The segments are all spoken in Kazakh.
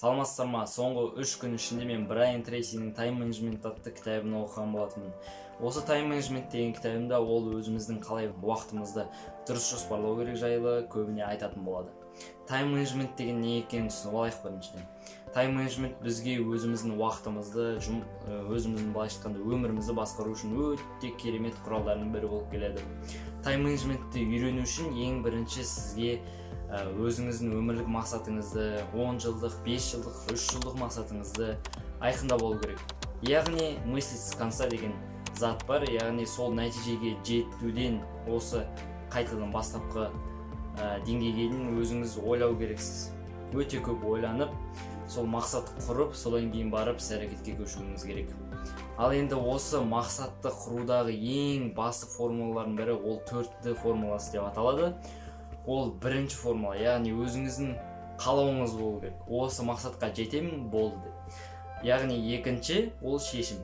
Саламатсыздар ма? Соңғы 3 күн ішінде мен Брайан Трейсидің Time Management атты кітабын оқыған болатынмын. Осы Time Management деген кітабында ол өзіміздің қалай уақытымызды дұрыс жоспарлау керек жайлы көбіне айтатын болады. Time Management деген не екенін түсініп алайық біріншіден. Time Management бізге өзіміздің уақытымызды, өзіміздің былайша айтқанда өмірімізді басқару үшін өте керемет құралдардың бірі болып келеді. Time Management'ті үйрену үшін ең бірінші сізге өзіңіздің өмірлік мақсатыңызды, 10 жылдық, 5 жылдық, 3 жылдық мақсатыңызды айқында болу керек. Яғни мыслить с конца деген зат бар, яғни сол нәтижеге жетуден осы қайтадан бастапқы деңгейге дейін өзіңіз ойлау керексіз. Өте көп ойланып, сол мақсатты құрып, содан кейін барып іс әрекетке көшуіңіз керек. Ал енді осы мақсатты құрудағы ең басты формулалардың бірі ол 4D формуласы деп аталады. Ол бірінші формула, яғни өзіңіздің қалауыңыз болу керек. Осы мақсатқа жетемін, болды. Яғни екінші ол шешім.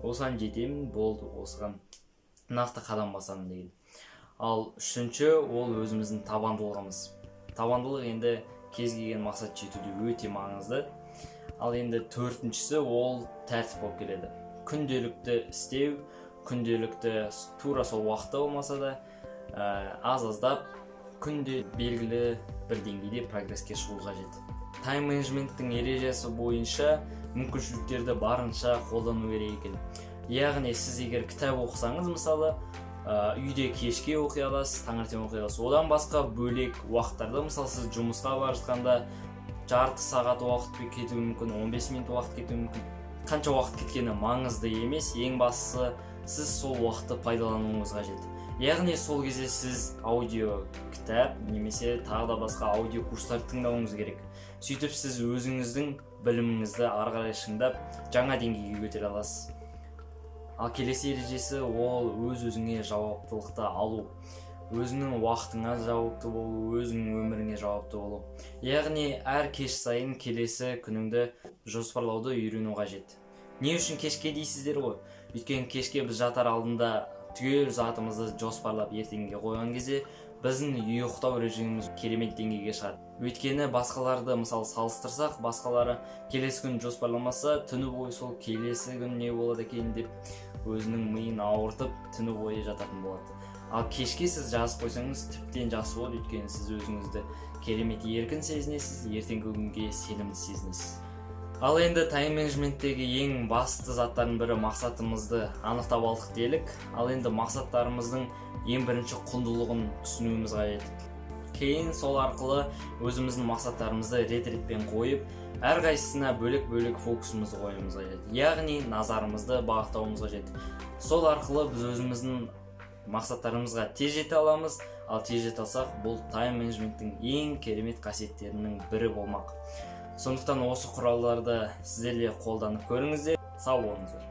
Осыған жетемін, болды, осыған нақты қадам басамын деген. Ал үшінші ол өзіміздің табандылығымыз. Табандылық енді кез келген мақсат жетуде өте маңызды. Ал енді төртіншісі ол тәртіп болып келеді. Күнделікті істеу, күнделікті тура сол уақытта болмаса да аз-аздап күнде белгілі бір деңгейде прогресске шығу қажет. Time Management'тің ережесі бойынша мүмкіншіліктерді барынша қолдану керек екен. Яғни сіз егер кітап оқысаңыз, мысалы, үйде кешке оқи аласыз, таңертең оқи аласыз. Одан басқа бөлек уақыттарда, мысалы, сіз жұмысқа бара жатқанда жарты сағат уақыт кетуі мүмкін, 15 минут уақыт кетуі мүмкін. Қанша уақыт кеткені маңызды емес, ең бастысы сіз сол уақытты пайдалануыңыз қажет. Яғни сол кезде сіз аудио кітап немесе тағы да басқа аудио курстарды тыңдауыңыз керек. Сөйтіп сіз өзіңіздің біліміңізді ары қарай шыңдап, жаңа деңгейге көтере аласыз. Ал келесі ережесі ол өз-өзіңе жауаптылықты алу. Өзіңнің уақытыңа жауапты болу, өзіңнің өміріңе жауапты болу. Яғни әр кеш сайын келесі күніңді жоспарлауды үйрену қажет. Не үшін кешке дейсіздер ғой? Өйткені кешке біз жатар алдында түгел затымызды жоспарлап ертеңге қойған кезде біздің ұйықтау режиміміз керемет деңгейге шығады. Өйткені басқаларды мысалы салыстырсақ, басқалары келесі күн жоспарламаса, түні бойы сол келесі күн не болады екен деп өзінің миын ауыртып, түні бойы жататын болады. Ал кешке сіз жазып қойсаңыз, тіптен жақсы болады, өйткені сіз өзіңізді керемет еркін сезінесіз, ертеңгі күнге сенімді сезінесіз. Ал енді Time Management'тегі ең басты заттардың бірі мақсатымызды анықтап алдық делік. Ал енді мақсаттарымыздың ең бірінші құндылығын түсінуіміз қажет. Кейін сол арқылы өзіміздің мақсаттарымызды рет-ретпен қойып, әрқайсысына бөлек-бөлек фокусымызды қоюымыз қажет. Яғни назарымызды бағыттауымыз қажет. Сол арқылы біз өзіміздің мақсаттарымызға тез жете аламыз. Ал тез жете алсақ, бұл Time Management'тің ең керемет қасиеттерінің бірі болмақ. Сондықтан осы құралдарды сіздер де қолданып көріңіздер. Сау болыңыздар.